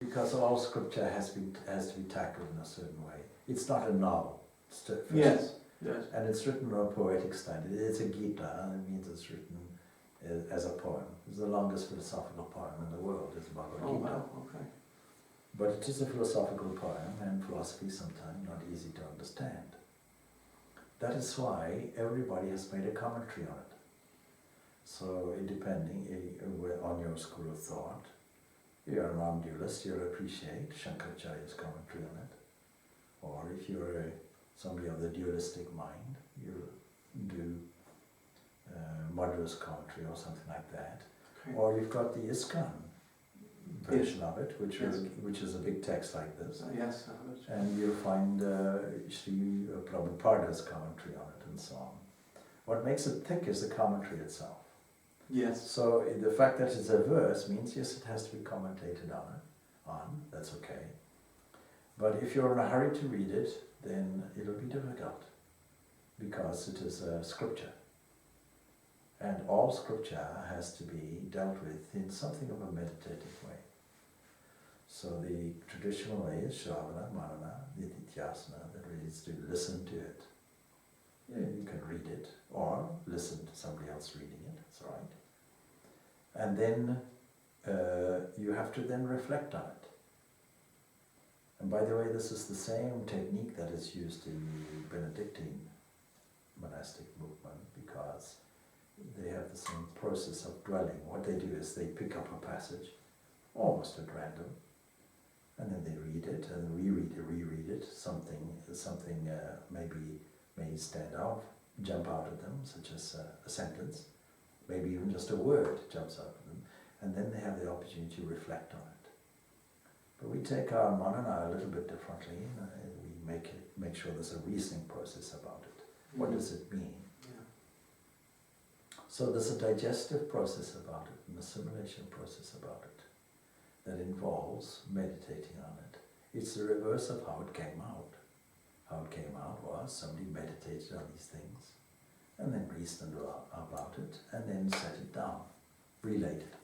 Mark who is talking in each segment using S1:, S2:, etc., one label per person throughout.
S1: because all scripture has to be tackled in a certain way. It's not a novel.
S2: Yes.
S1: And it's written on a poetic style. It's a Gita, and it means it's written as a poem. It's the longest philosophical poem in the world. It's Bhagavad Gita.
S2: Wow, okay.
S1: But it is a philosophical poem, and philosophy is sometimes not easy to understand. That is why everybody has made a commentary on it. So, depending on your school of thought, you're a non-dualist, you'll appreciate Shankaracharya's commentary on it. Or if you're somebody of the dualistic mind, you'll do Madhura's commentary or something like that.
S2: Okay.
S1: Or you've got the ISKCON version of it, which is a big text like this.
S2: Yes.
S1: And you'll find Sri Prabhupada's commentary on it and so on. What makes it thick is the commentary itself.
S2: Yes.
S1: So the fact that it's a verse means, yes, it has to be commentated on, that's okay. But if you're in a hurry to read it, then it'll be difficult, because it is a scripture. And all scripture has to be dealt with in something of a meditative way. So the traditional way is Shravana, Manana, Nididhyasana, that is to listen to it. You can read it, or listen to somebody else reading it, that's right. And then you have to then reflect on it. And by the way, this is the same technique that is used in the Benedictine monastic movement, because they have the same process of dwelling. What they do is they pick up a passage, almost at random, and then they read it and reread it. Something maybe may stand out, jump out at them, such as a sentence, maybe even just a word jumps out at them, and then they have the opportunity to reflect on it. But we take our manana a little bit differently, and we make sure there's a reasoning process about it. What does it mean?
S2: Yeah.
S1: So there's a digestive process about it, an assimilation process about it, that involves meditating on it. It's the reverse of how it came out. How it came out was somebody meditated on these things, and then reasoned about it, and then set it down, related it.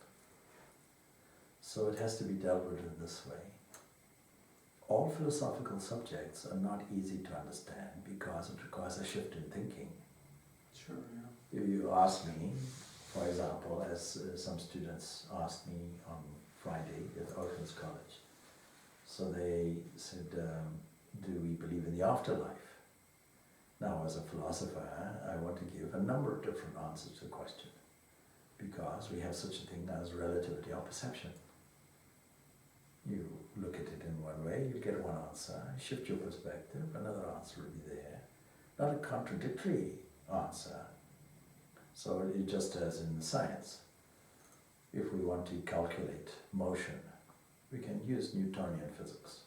S1: So it has to be dealt with in this way. All philosophical subjects are not easy to understand because it requires a shift in thinking.
S2: Sure, yeah.
S1: If you ask me, for example, as some students asked me on Friday at Oaklands College, so they said, do we believe in the afterlife? Now, as a philosopher, I want to give a number of different answers to the question, because we have such a thing as relativity or perception. You look at it in one way, you get one answer, shift your perspective, another answer will be there. Not a contradictory answer. So it just as in science, if we want to calculate motion, we can use Newtonian physics.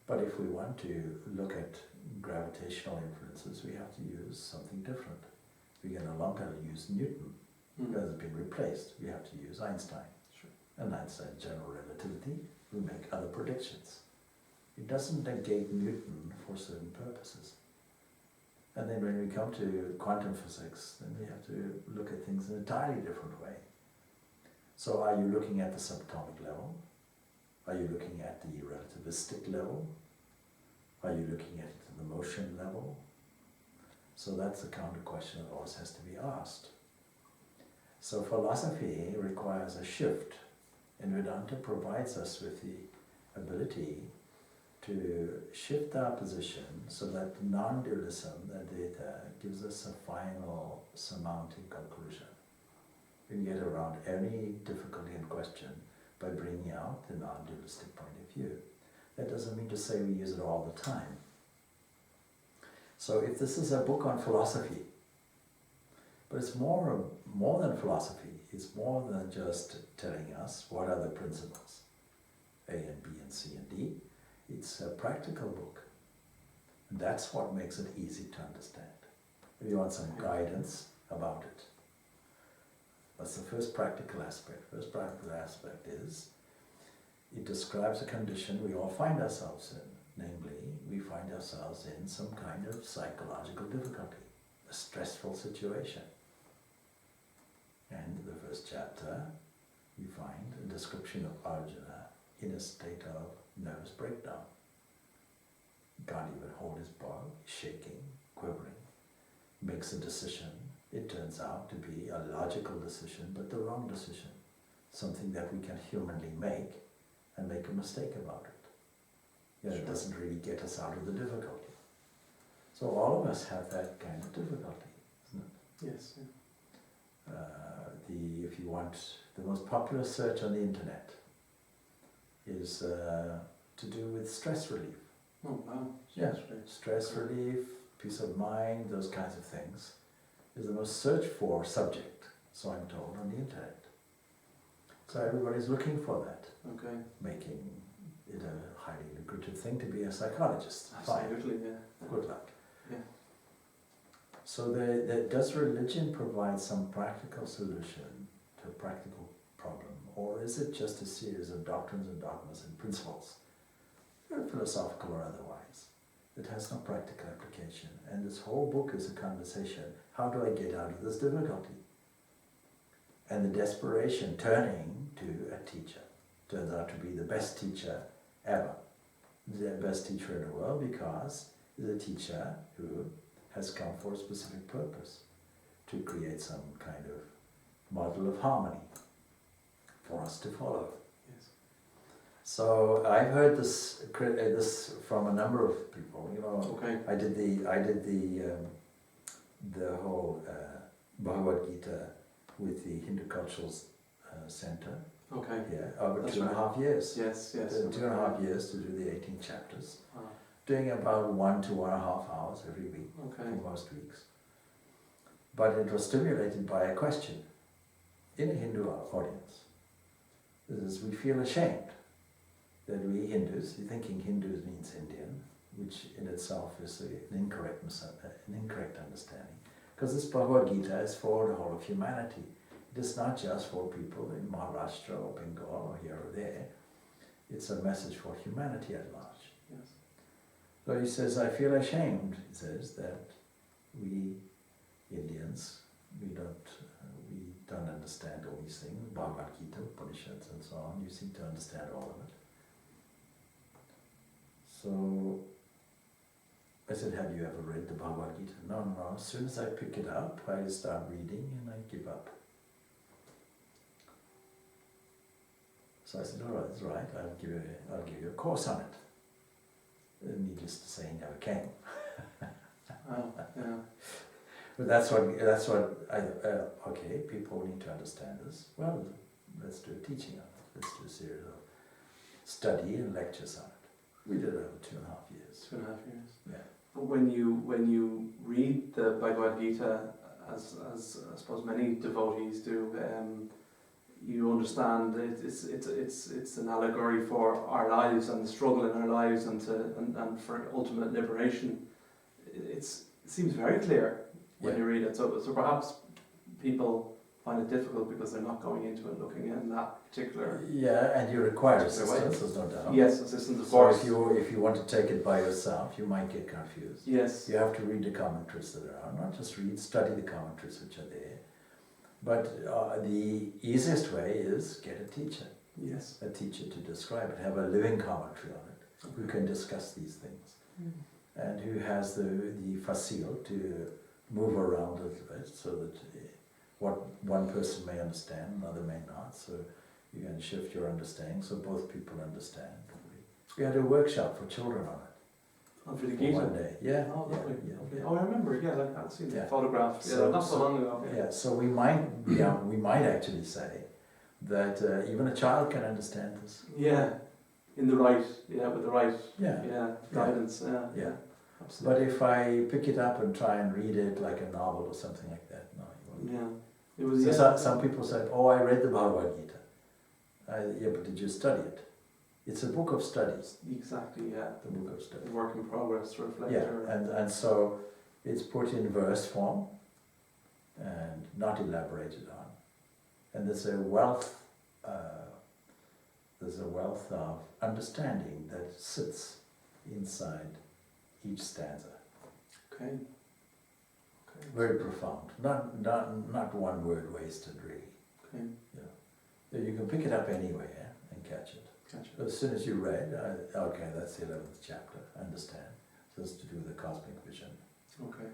S1: But if we want to look at gravitational influences, we have to use something different. We can no longer use Newton, because it's been replaced. We have to use Einstein.
S2: Sure.
S1: And Einstein's general relativity will make other predictions. It doesn't negate Newton for certain purposes. And then when we come to quantum physics, then we have to look at things in an entirely different way. So are you looking at the subatomic level? Are you looking at the relativistic level? Are you looking at it at the motion level? So that's the counter question that always has to be asked. So philosophy requires a shift, and Vedanta provides us with the ability to shift our position so that non-dualism, Advaita, gives us a final surmounting conclusion. We can get around any difficulty and question by bringing out the non-dualistic point of view. That doesn't mean to say we use it all the time. So if this is a book on philosophy, but it's more than philosophy, it's more than just telling us what are the principles, A and B and C and D. It's a practical book. And that's what makes it easy to understand. If you want some guidance about it, that's the first practical aspect. First practical aspect is, it describes a condition we all find ourselves in. Namely, we find ourselves in some kind of psychological difficulty, a stressful situation. And in the first chapter, you find a description of Arjuna in a state of nervous breakdown. He can't even hold his bow, shaking, quivering, makes a decision. It turns out to be a logical decision, but the wrong decision. Something that we can humanly make and make a mistake about it. Yeah,
S2: Sure.
S1: It doesn't really get us out of the difficulty. So all of us have that kind of difficulty, isn't it?
S2: Yes. Yeah.
S1: If you want, the most popular search on the internet is to do with stress relief.
S2: Oh wow.
S1: Yeah.
S2: That's great.
S1: Stress relief, peace of mind, those kinds of things is the most searched for subject, so I'm told, on the internet. So everybody's looking for that,
S2: Okay.
S1: making it a highly lucrative thing to be a psychologist. Fine.
S2: Absolutely. Yeah.
S1: Good luck.
S2: Yeah.
S1: So does religion provide some practical solution to a practical problem, or is it just a series of doctrines and dogmas and principles, philosophical or otherwise, that has no practical application? And this whole book is a conversation. How do I get out of this difficulty? And the desperation turning to a teacher turns out to be the best teacher ever. The best teacher in the world because he's a teacher who has come for a specific purpose, to create some kind of model of harmony for us to follow.
S2: Yes.
S1: So I've heard this from a number of people.
S2: Okay.
S1: I did the whole Bhagavad Gita with the Hindu Cultural Center.
S2: Okay.
S1: Yeah, over
S2: That's
S1: 2.5 years.
S2: Yes. Yes.
S1: 2.5 years to do the 18 chapters.
S2: Ah,
S1: Doing about 1 to 1.5 hours every week
S2: okay.
S1: for most weeks. But it was stimulated by a question in a Hindu audience. This is, we feel ashamed that we Hindus, thinking Hindus means Indian, which in itself is an incorrect understanding. Because this Bhagavad Gita is for the whole of humanity. It is not just for people in Maharashtra or Bengal or here or there. It's a message for humanity at large.
S2: Yes.
S1: So he says, I feel ashamed, he says, that we Indians, we don't understand all these things, Bhagavad Gita, Upanishads and so on. You seem to understand all of it. So I said, have you ever read the Bhagavad Gita? No. As soon as I pick it up, I start reading and I give up. So I said, all right, that's right, I'll give you a course on it. Needless to say, he never came.
S2: Oh, yeah.
S1: But that's what okay, people need to understand this. Well, let's do a teaching on it. Let's do a series of study and lectures on it. We did it over 2.5 years.
S2: 2.5 years.
S1: Yeah.
S2: But when you read the Bhagavad Gita, as I suppose many devotees do, you understand that it's an allegory for our lives and the struggle in our lives and for ultimate liberation. It seems very clear when you read it. So perhaps people find it difficult because they're not going into it looking in that particular.
S1: Yeah, and you require assistance, there's no doubt.
S2: Yes, assistance of
S1: So
S2: course.
S1: if you want to take it by yourself, you might get confused.
S2: Yes.
S1: You have to read the commentaries that are on, not just read, study the commentaries which are there. But the easiest way is get a teacher.
S2: Yes.
S1: A teacher to describe it, have a living commentary on it, who can discuss these things, and who has the facile to move around a little bit so that what one person may understand, another may not, so you can shift your understanding so both people understand. We had a workshop for children on it.
S2: Oh, for the
S1: For
S2: Gita?
S1: one day. Yeah.
S2: Oh,
S1: yeah,
S2: lovely.
S1: yeah,
S2: Okay.
S1: yeah.
S2: Oh, I remember. Yeah, I've seen the
S1: Yeah.
S2: photograph. Yeah,
S1: So-
S2: not so long ago.
S1: Yeah, so we might actually say that even a child can understand this.
S2: Yeah, with the right
S1: Yeah.
S2: guidance. Yeah.
S1: Yeah.
S2: Absolutely.
S1: But if I pick it up and try and read it like a novel or something like that, no, you won't.
S2: Yeah. It was.
S1: So
S2: Yeah.
S1: some people said, oh, I read the Bhagavad Gita. Yeah, but did you study it? It's a book of studies,
S2: Exactly. Yeah.
S1: the book of studies.
S2: The work in progress reflector.
S1: Yeah, and so it's put in verse form and not elaborated on. And there's a wealth of understanding that sits inside each stanza.
S2: Okay.
S1: Very profound. Not one word wasted, really.
S2: Okay.
S1: You can pick it up anywhere and catch it.
S2: Gotcha.
S1: As soon as you read, okay, that's the 11th chapter, understand. So it's to do with the cosmic vision.
S2: Okay.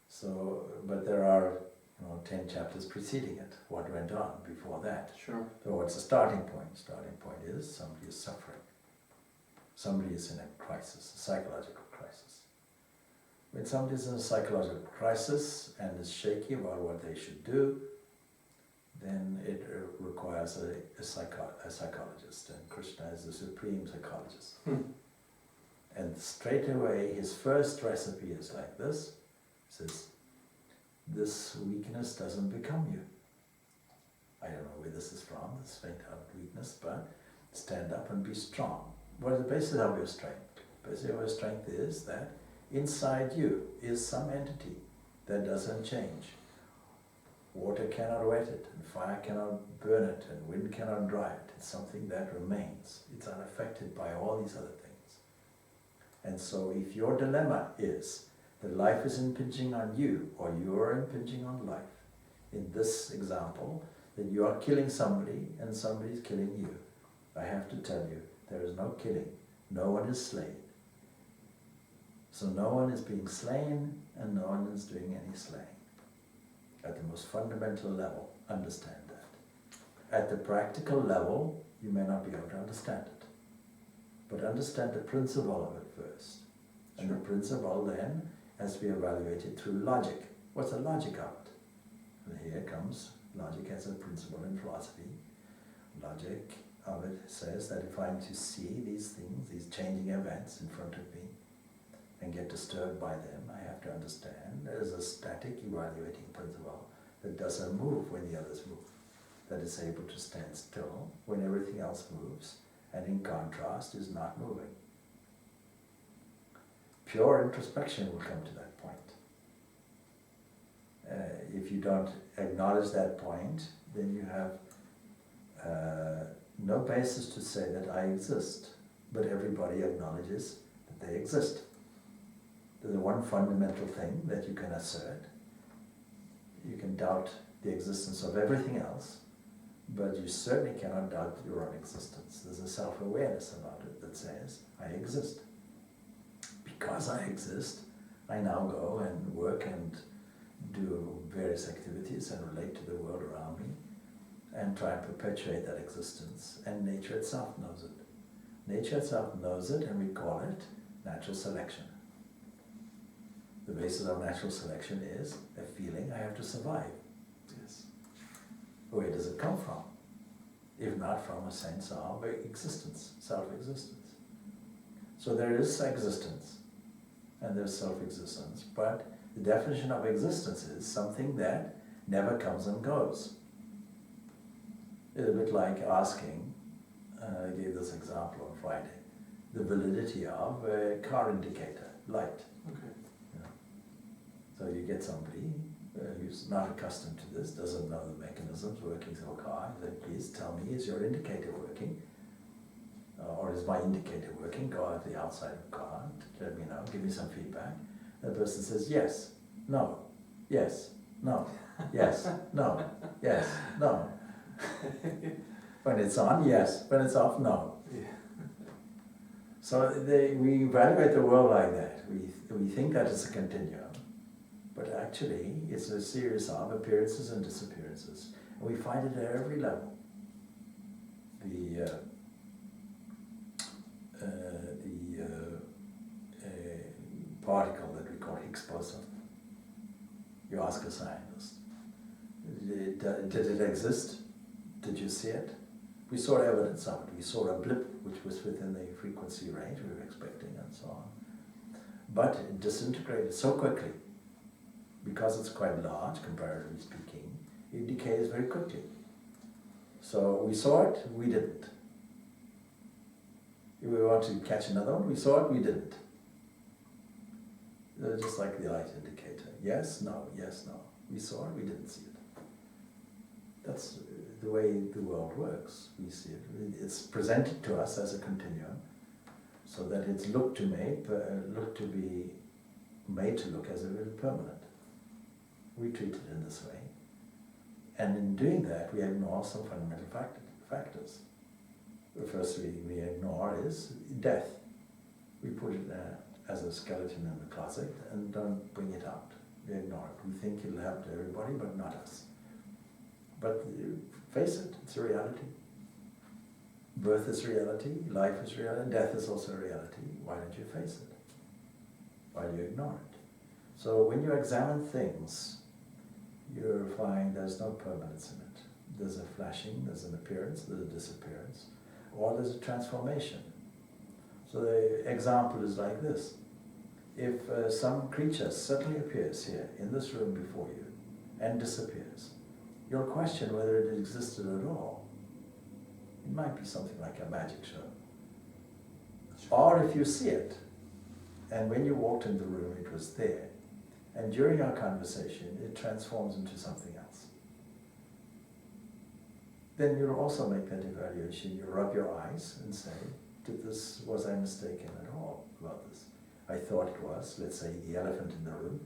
S1: So, but there are 10 chapters preceding it. What went on before that?
S2: Sure.
S1: So what's the starting point? Starting point is somebody is suffering. Somebody is in a crisis, a psychological crisis. When somebody is in a psychological crisis and is shaky about what they should do, then it requires a psychologist, and Krishna is the supreme psychologist. And straight away, his first recipe is like this. He says, this weakness doesn't become you. I don't know where this is from, this faint-hearted weakness, but stand up and be strong. What is the basis of your strength? The basis of your strength is that inside you is some entity that doesn't change. Water cannot wet it, and fire cannot burn it, and wind cannot dry it. It's something that remains. It's unaffected by all these other things. And so if your dilemma is that life is impinging on you, or you are impinging on life, in this example, that you are killing somebody and somebody is killing you, I have to tell you, there is no killing. No one is slain. So no one is being slain and no one is doing any slaying. At the most fundamental level, understand that. At the practical level, you may not be able to understand it. But understand the principle of it first. And the principle then has to be evaluated through logic. What's the logic of it? And here comes logic as a principle in philosophy. Logic of it says that if I'm to see these things, these changing events in front of me, and get disturbed by them, I have to understand there is a static evaluating principle that doesn't move when the others move, that is able to stand still when everything else moves, and in contrast is not moving. Pure introspection will come to that point. If you don't acknowledge that point, then you have no basis to say that I exist, but everybody acknowledges that they exist. There's one fundamental thing that you can assert. You can doubt the existence of everything else, but you certainly cannot doubt your own existence. There's a self-awareness about it that says, I exist. Because I exist, I now go and work and do various activities and relate to the world around me and try and perpetuate that existence. And nature itself knows it. Nature itself knows it, and we call it natural selection. The basis of natural selection is a feeling I have to survive.
S2: Yes.
S1: Where does it come from? If not from a sense of existence, self-existence. So there is existence, and there's self-existence, but the definition of existence is something that never comes and goes. It's a bit like asking, I gave this example on Friday, the validity of a car indicator, light.
S2: Okay.
S1: So you get somebody who's not accustomed to this, doesn't know the mechanisms working through a car, you say, please tell me, is your indicator working? Or is my indicator working? Go out the outside of the car, let me know, give me some feedback. The person says, yes, no, yes, no, yes, no, yes, no. When it's on, yes. When it's off, no.
S2: Yeah.
S1: So we evaluate the world like that. We think that it's a continuum. But actually, it's a series of appearances and disappearances. And we find it at every level. The particle that we call Higgs boson. You ask a scientist, did it exist? Did you see it? We saw evidence of it. We saw a blip which was within the frequency range we were expecting and so on. But it disintegrated so quickly, because it's quite large, comparatively speaking, it decays very quickly. So we saw it, we didn't. If we want to catch another one, we saw it, we didn't. They're just like the light indicator. Yes, no, yes, no. We saw it, we didn't see it. That's the way the world works. We see it. It's presented to us as a continuum, so that it's looked to be made to look as if it is permanent. We treat it in this way. And in doing that, we ignore some fundamental factors. the first we ignore is death. We put it as a skeleton in the closet and don't bring it out. We ignore it. We think it'll happen to everybody, but not us. But face it, it's a reality. Birth is reality, life is reality, death is also reality. Why don't you face it? Why do you ignore it? So when you examine things, you'll find there's no permanence in it. There's a flashing, there's an appearance, there's a disappearance, or there's a transformation. So the example is like this. If some creature suddenly appears here in this room before you and disappears, you'll question whether it existed at all. It might be something like a magic show. Or if you see it, and when you walked in the room it was there, and during our conversation it transforms into something else. Then you'll also make that evaluation. You rub your eyes and say, was I mistaken at all about this? I thought it was, let's say, the elephant in the room.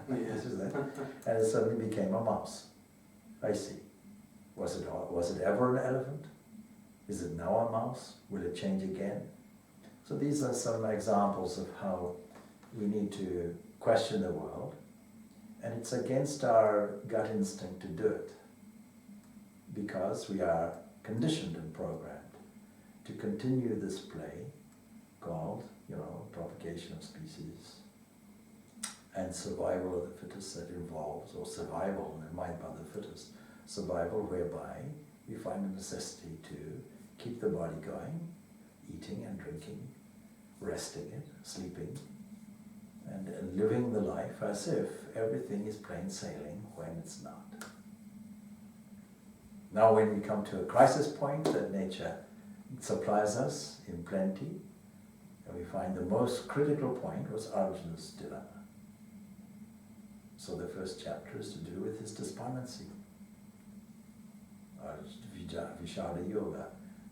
S1: This is that. And it suddenly became a mouse. I see. Was it ever an elephant? Is it now a mouse? Will it change again? So these are some examples of how we need to question the world, and it's against our gut instinct to do it, because we are conditioned and programmed to continue this play called, propagation of species and survival of the fittest that involves, or survival in mind by the fittest, survival whereby we find a necessity to keep the body going, eating and drinking, resting it, sleeping, and living the life as if everything is plain sailing when it's not. Now when we come to a crisis point that nature supplies us in plenty, and we find the most critical point was Arjuna's dilemma. So the first chapter is to do with his despondency. Vishada Yoga,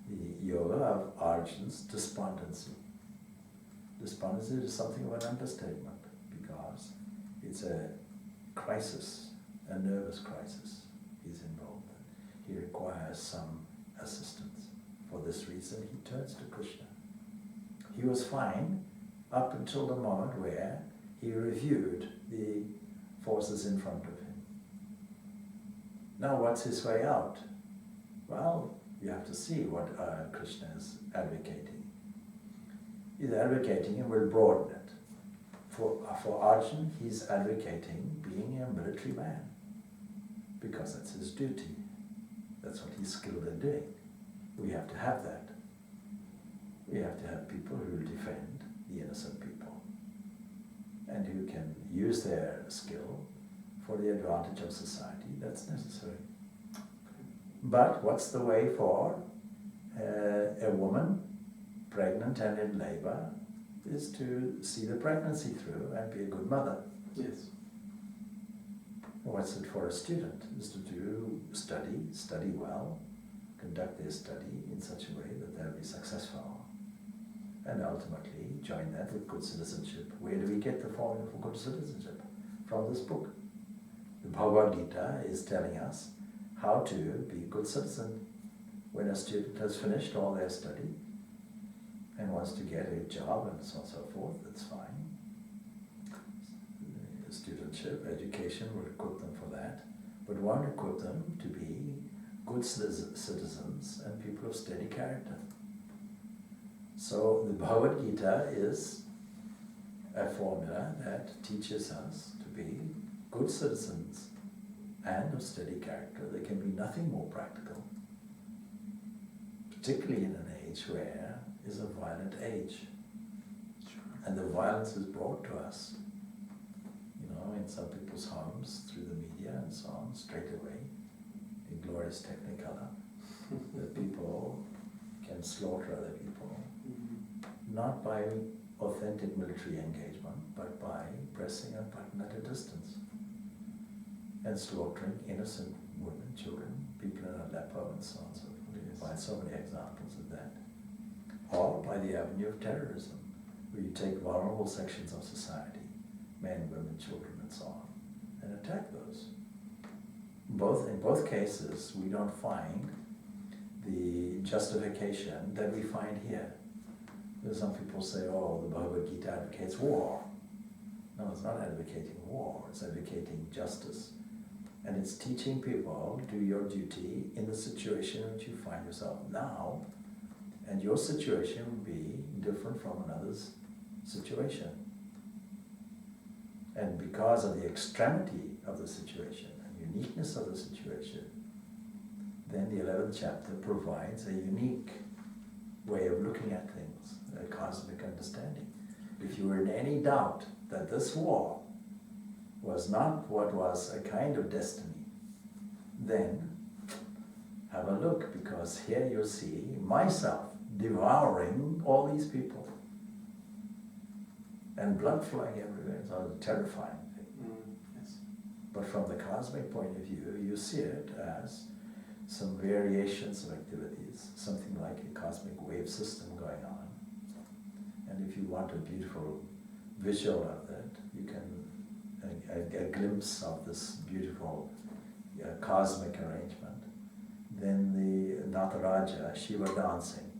S1: the yoga of Arjuna's despondency. Despondency is something of an understatement, because it's a crisis, a nervous crisis he's involved in. He requires some assistance. For this reason he turns to Krishna. He was fine up until the moment where he reviewed the forces in front of him. Now what's his way out? Well, you have to see what Krishna is advocating. He's advocating, and we'll broaden it. For Arjuna, he's advocating being a military man, because that's his duty. That's what he's skilled in doing. We have to have that. We have to have people who will defend the innocent people, and who can use their skill for the advantage of society. That's necessary. But what's the way for a woman pregnant and in labor is to see the pregnancy through and be a good mother.
S2: Yes.
S1: What's it for a student? Is to study well, conduct their study in such a way that they'll be successful, and ultimately join that with good citizenship. Where do we get the formula for good citizenship? From this book. The Bhagavad Gita is telling us how to be a good citizen. When a student has finished all their study and wants to get a job and so on and so forth, that's fine. Studentship, education will equip them for that, but won't equip them to be good citizens and people of steady character. So the Bhagavad Gita is a formula that teaches us to be good citizens and of steady character. There can be nothing more practical, particularly in an age where is a violent age. Sure. And the violence is brought to us, in some people's homes, through the media and so on, straight away, in glorious technicolor, that people can slaughter other people, not by authentic military engagement, but by pressing a button at a distance and slaughtering innocent women, children, people in Aleppo and so on and so forth. You find so many examples of that. Or by the avenue of terrorism, where you take vulnerable sections of society, men, women, children, and so on, and attack those. In both cases, we don't find the justification that we find here. Because some people say, oh, the Bhagavad Gita advocates war. No, it's not advocating war, it's advocating justice. And it's teaching people, do your duty in the situation in which you find yourself now, and your situation will be different from another's situation. And because of the extremity of the situation and uniqueness of the situation, then the 11th chapter provides a unique way of looking at things, a cosmic understanding. If you were in any doubt that this war was not what was a kind of destiny, then have a look, because here you see myself devouring all these people and blood flowing everywhere. It's a terrifying thing.
S2: Yes.
S1: But from the cosmic point of view, you see it as some variations of activities, something like a cosmic wave system going on. And if you want a beautiful visual of that, you can a glimpse of this beautiful cosmic arrangement. Then the Nataraja, Shiva dancing,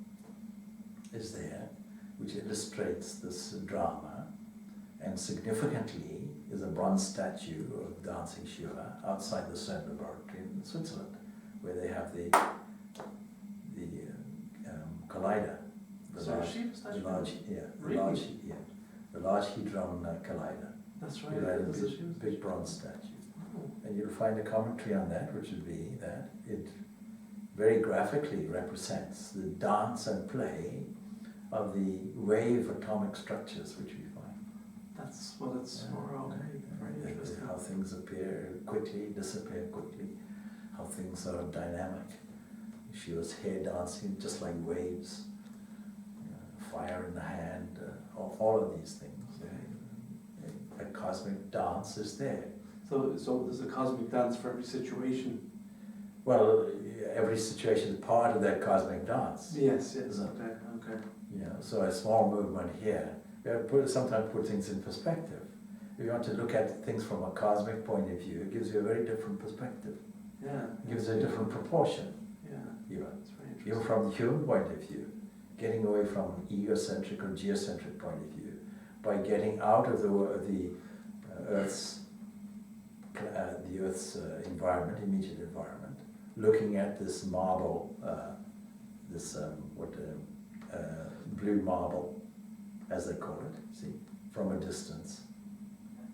S1: is there, which illustrates this drama, and significantly is a bronze statue of dancing Shiva outside the CERN laboratory in Switzerland, where they have the collider, the large hadron collider.
S2: That's right.
S1: That's a big bronze statue.
S2: Oh.
S1: And you'll find a commentary on that, which would be that it very graphically represents the dance and play of the wave atomic structures which we find.
S2: That's what it's for. Okay, very interesting.
S1: How things appear quickly, disappear quickly, how things are dynamic. She was hair dancing just like waves, fire in the hand, all of these things. A cosmic dance is there.
S2: So there's a cosmic dance for every situation.
S1: Well, every situation is part of that cosmic dance.
S2: Yes. Okay.
S1: So a small movement here, sometimes put things in perspective. If you want to look at things from a cosmic point of view, it gives you a very different perspective.
S2: Yeah.
S1: It gives a different proportion.
S2: Yeah.
S1: It's
S2: very interesting.
S1: Even from the human point of view, getting away from an egocentric or geocentric point of view, by getting out of the Earth's environment, immediate environment, looking at this marble, blue marble, as they call it, see, from a distance,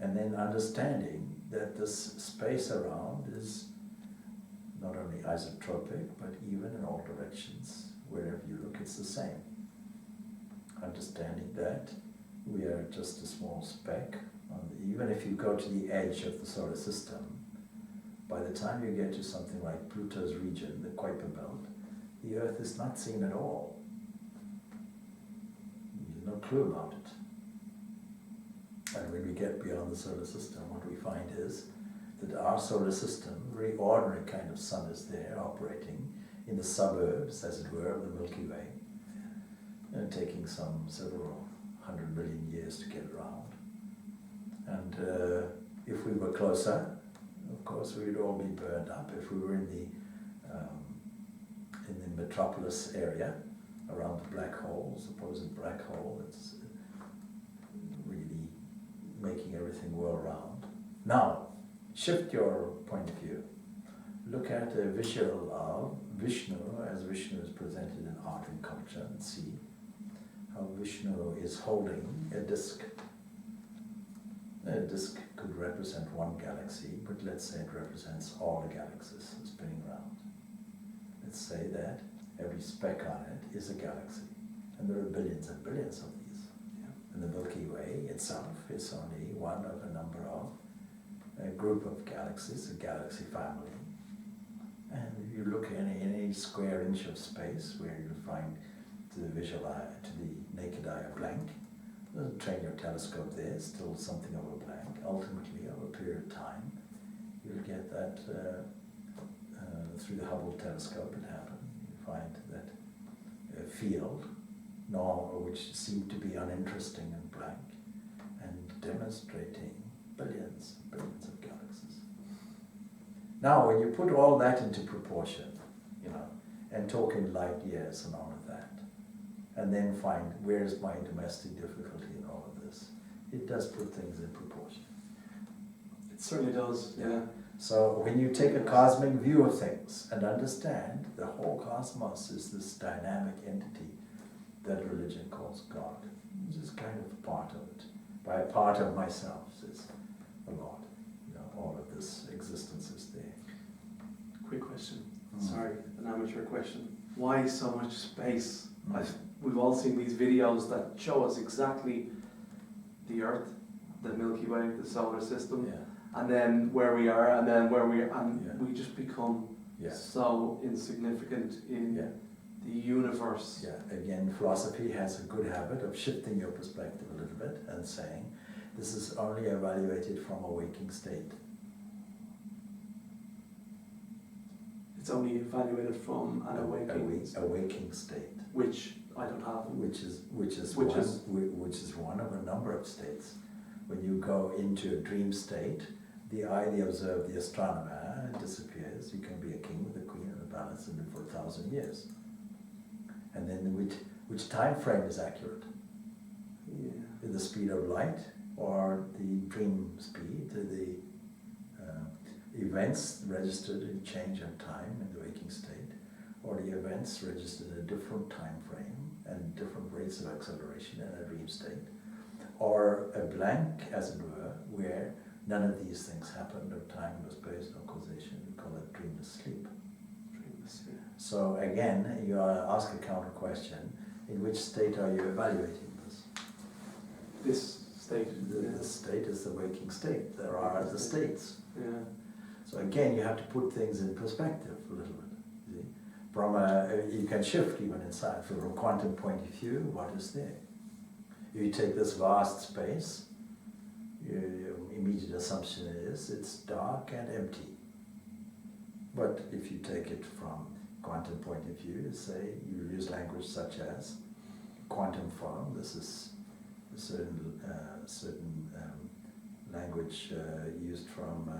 S1: and then understanding that this space around is not only isotropic, but even in all directions, wherever you look, it's the same. Understanding that we are just a small speck, even if you go to the edge of the solar system, by the time you get to something like Pluto's region, the Kuiper belt, the Earth is not seen at all. There's no clue about it. And when we get beyond the solar system, what we find is that our solar system, a very ordinary kind of sun, is there operating in the suburbs, as it were, of the Milky Way, and taking some several 100 million years to get around. And if we were closer, of course, we would all be burned up. If we were in the metropolis area around the black hole, supposed black hole, it's really making everything whirl around. Now, shift your point of view. Look at a visual of Vishnu, as Vishnu is presented in art and culture, and see how Vishnu is holding a disk. A disk could represent one galaxy, but let's say it represents all the galaxies spinning around. Let's say that every speck on it is a galaxy, and there are billions and billions of these. Yeah. And the Milky Way itself is only one of a number of a group of galaxies, a galaxy family. And if you look in any square inch of space where you find to the visual eye, to the naked eye, a blank, train your telescope there, still something of a blank. Ultimately, over a period of time, you'll get that through the Hubble telescope it happened. You find that field, which seemed to be uninteresting and blank, and demonstrating billions and billions of galaxies. Now, when you put all that into proportion, and talk in light years and all of that. And then find where is my domestic difficulty in all of this. It does put things in proportion.
S2: It certainly does, yeah.
S1: So when you take a cosmic view of things and understand the whole cosmos is this dynamic entity that religion calls God, which is kind of part of it. By a part of myself is a lot. You know, all of this existence is there.
S2: Quick question. Sorry, an amateur question. Why so much space? We've all seen these videos that show us exactly the Earth, the Milky Way, the solar system, and then where we are, and then where we are, and we just become so insignificant in the universe.
S1: Yeah, again, philosophy has a good habit of shifting your perspective a little bit and saying, this is only evaluated from a waking state.
S2: It's only evaluated from an
S1: awaking state,
S2: which I don't have.
S1: Which is one of a number of states. When you go into a dream state, the eye, the observer, the astronomer disappears. You can be a king with a queen in a palace and live for 1,000 years. And then which time frame is accurate? Yeah. The speed of light or the dream speed, the events registered in change of time in the waking state, or the events registered in a different time frame and different rates of acceleration in a dream state, or a blank, as it were, where none of these things happened, no time, no space, no causation. We call it dreamless sleep. Dreamless, yeah. So again, you ask a counter question, in which state are you evaluating this?
S2: This state.
S1: The state is the waking state. There are the states.
S2: Yeah.
S1: So again, you have to put things in perspective a little bit. See? You can shift even inside. From a quantum point of view, what is there? You take this vast space, your immediate assumption is it's dark and empty. But if you take it from quantum point of view, say you use language such as quantum form. This is a certain language used from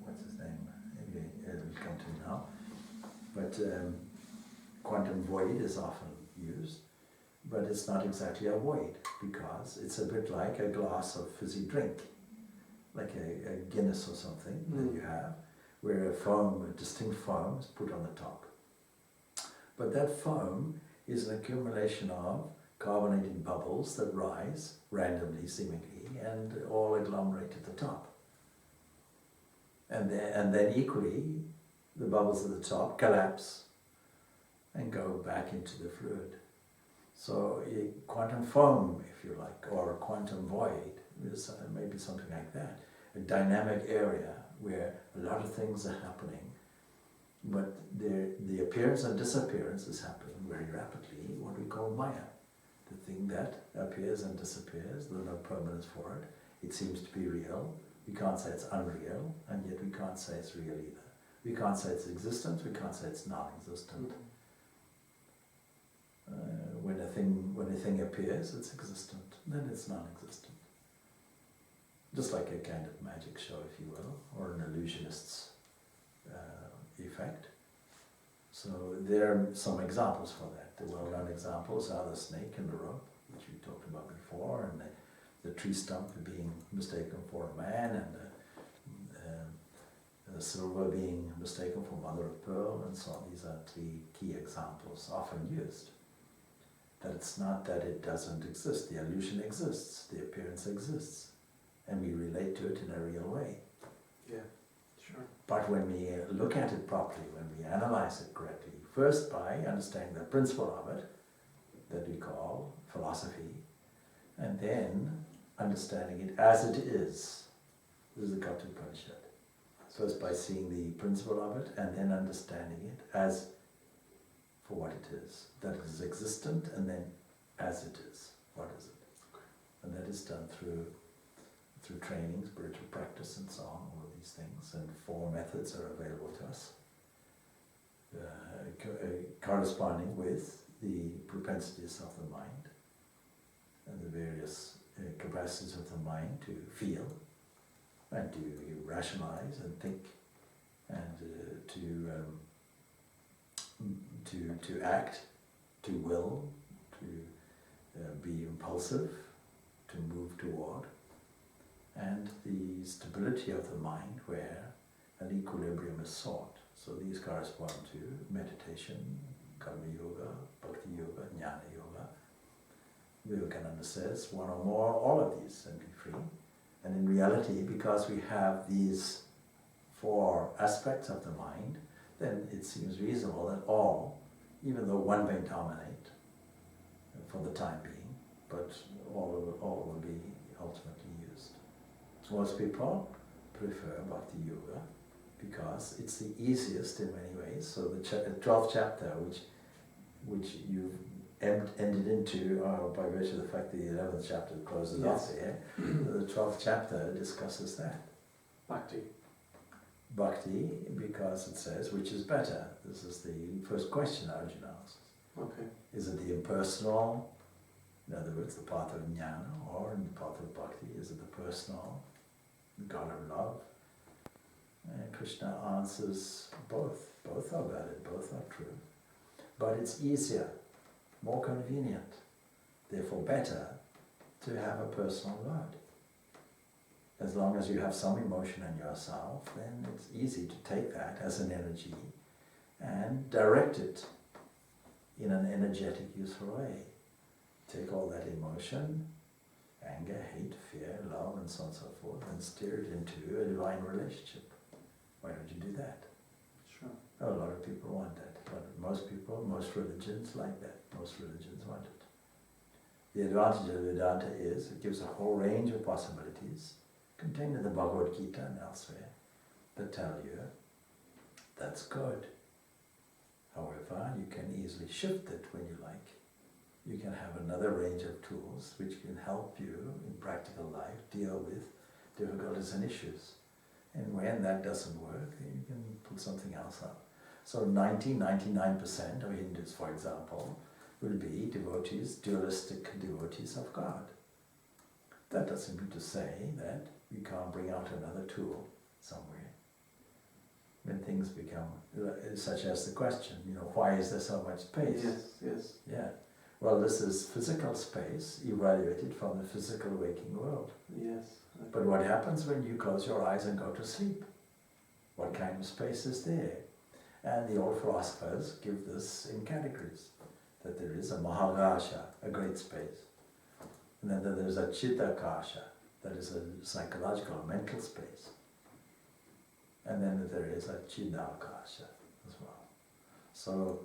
S1: what's his name? Maybe it will come to me now. But quantum void is often used, but it's not exactly a void because it's a bit like a glass of fizzy drink, like a Guinness or something that you have, where a distinct foam is put on the top. But that foam is an accumulation of carbonated bubbles that rise randomly, seemingly, and all agglomerate at the top. And then equally, the bubbles at the top collapse and go back into the fluid. So a quantum foam, if you like, or a quantum void, is maybe something like that. A dynamic area where a lot of things are happening, but the appearance and disappearance is happening very rapidly, what we call Maya. The thing that appears and disappears, there's no permanence for it. It seems to be real. We can't say it's unreal, and yet we can't say it's real either. We can't say it's existent, we can't say it's non-existent. When a thing appears, it's existent, then it's non-existent. Just like a kind of magic show, if you will, or an illusionist's effect. So there are some examples for that. The well-known examples are the snake and the rope, which we talked about before, and the tree stump being mistaken for a man, and the silver being mistaken for mother of pearl, and so on. These are three key examples often used. That it's not that it doesn't exist. The illusion exists, the appearance exists, and we relate to it in a real way.
S2: Yeah, sure.
S1: But when we look at it properly, when we analyze it correctly, first by understanding the principle of it, that we call philosophy, and then understanding it as it is. This is the Katha Upanishad. First by seeing the principle of it, and then understanding it as for what it is. That it is existent, and then as it is. What is it? Okay. And that is done through training, spiritual practice, and so on, all of these things. And 4 methods are available to us, corresponding with the propensities of the mind and the various capacities of the mind to feel and to rationalize and think and to to act, to will, to be impulsive, to move toward, and the stability of the mind where an equilibrium is sought. So these correspond to meditation, karma yoga, bhakti yoga, jnana yoga. Vivekananda says one or more, all of these, and be free. And in reality, because we have these four aspects of the mind, then it seems reasonable that all, even though one may dominate for the time being, but all will be ultimately used. Most people prefer Bhakti Yoga because it's the easiest in many ways. So the 12th chapter, which you've ended into by virtue of the fact that the 11th chapter closes off there, the 12th chapter discusses that. Bhakti, because it says, which is better? This is the first question Arjuna asks.
S2: Okay.
S1: Is it the impersonal, in other words, the path of jnana, or in the path of bhakti? Is it the personal, the God of love? And Krishna answers both. Both are valid, both are true. But it's easier, more convenient, therefore better, to have a personal Lord. As long as you have some emotion in yourself, then it's easy to take that as an energy and direct it in an energetic, useful way. Take all that emotion, anger, hate, fear, love, and so on and so forth, and steer it into a divine relationship. Why don't you do that?
S2: Sure.
S1: A lot of people want that, but most people, most religions like that. Most religions want it. The advantage of Vedanta is it gives a whole range of possibilities contained in the Bhagavad Gita and elsewhere that tell you that's good. However, you can easily shift it when you like. You can have another range of tools which can help you in practical life deal with difficulties and issues. And when that doesn't work, you can put something else up. So 99% of Hindus, for example, will be devotees, dualistic devotees of God. That doesn't mean to say that you can't bring out another tool somewhere. When things become, such as the question, why is there so much space?
S2: Yes.
S1: Yeah. Well, this is physical space evaluated from the physical waking world.
S2: Yes. Okay.
S1: But what happens when you close your eyes and go to sleep? What kind of space is there? And the old philosophers give this in categories. That there is a Mahakasha, a great space. And then there's a Chittakasha, that is a psychological, mental space. And then there is a Chidakasha as well. So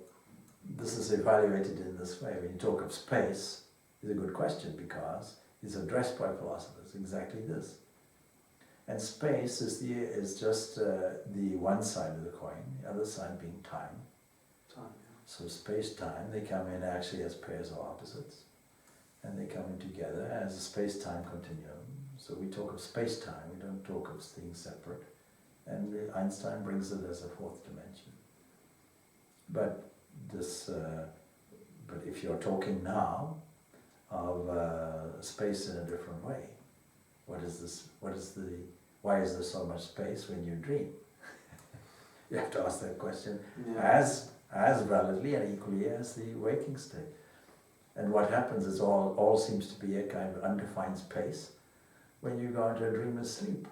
S1: this is evaluated in this way. When you talk of space, it's a good question because it's addressed by philosophers, exactly this. And space is just the one side of the coin, the other side being time. So space-time, they come in actually as pairs of opposites, and they come in together as a space-time continuum. So we talk of space-time, we don't talk of things separate. And Einstein brings it as a fourth dimension. But if you're talking now of space in a different way, why is there so much space when you dream? You have to ask that question as validly and equally as the waking state. And what happens is all seems to be a kind of undefined space when you go into a dreamless sleep.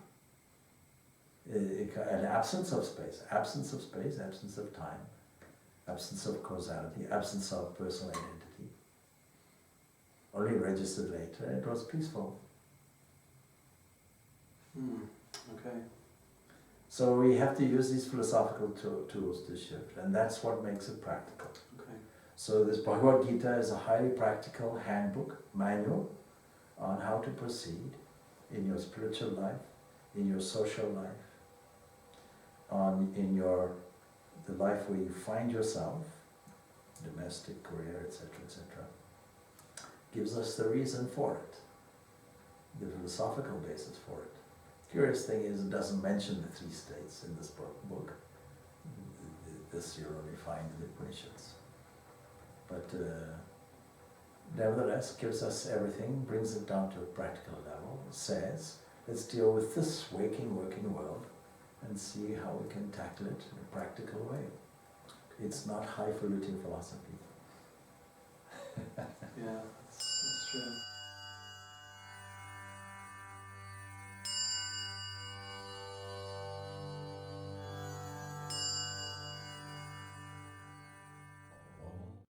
S1: An absence of space, absence of time, absence of causality, absence of personal identity. Only registered later, it was peaceful.
S2: Okay.
S1: So we have to use these philosophical tools to shift, and that's what makes it practical.
S2: Okay.
S1: So this Bhagavad Gita is a highly practical handbook, manual, on how to proceed in your spiritual life, in your social life, in the life where you find yourself, domestic, career, etc., etc. Gives us the reason for it, the philosophical basis for it. Curious thing is, it doesn't mention the three states in this book. This you'll only find in the Upanishads. But nevertheless, gives us everything, brings it down to a practical level, says, let's deal with this working world and see how we can tackle it in a practical way. it's not highfalutin philosophy.
S2: Yeah.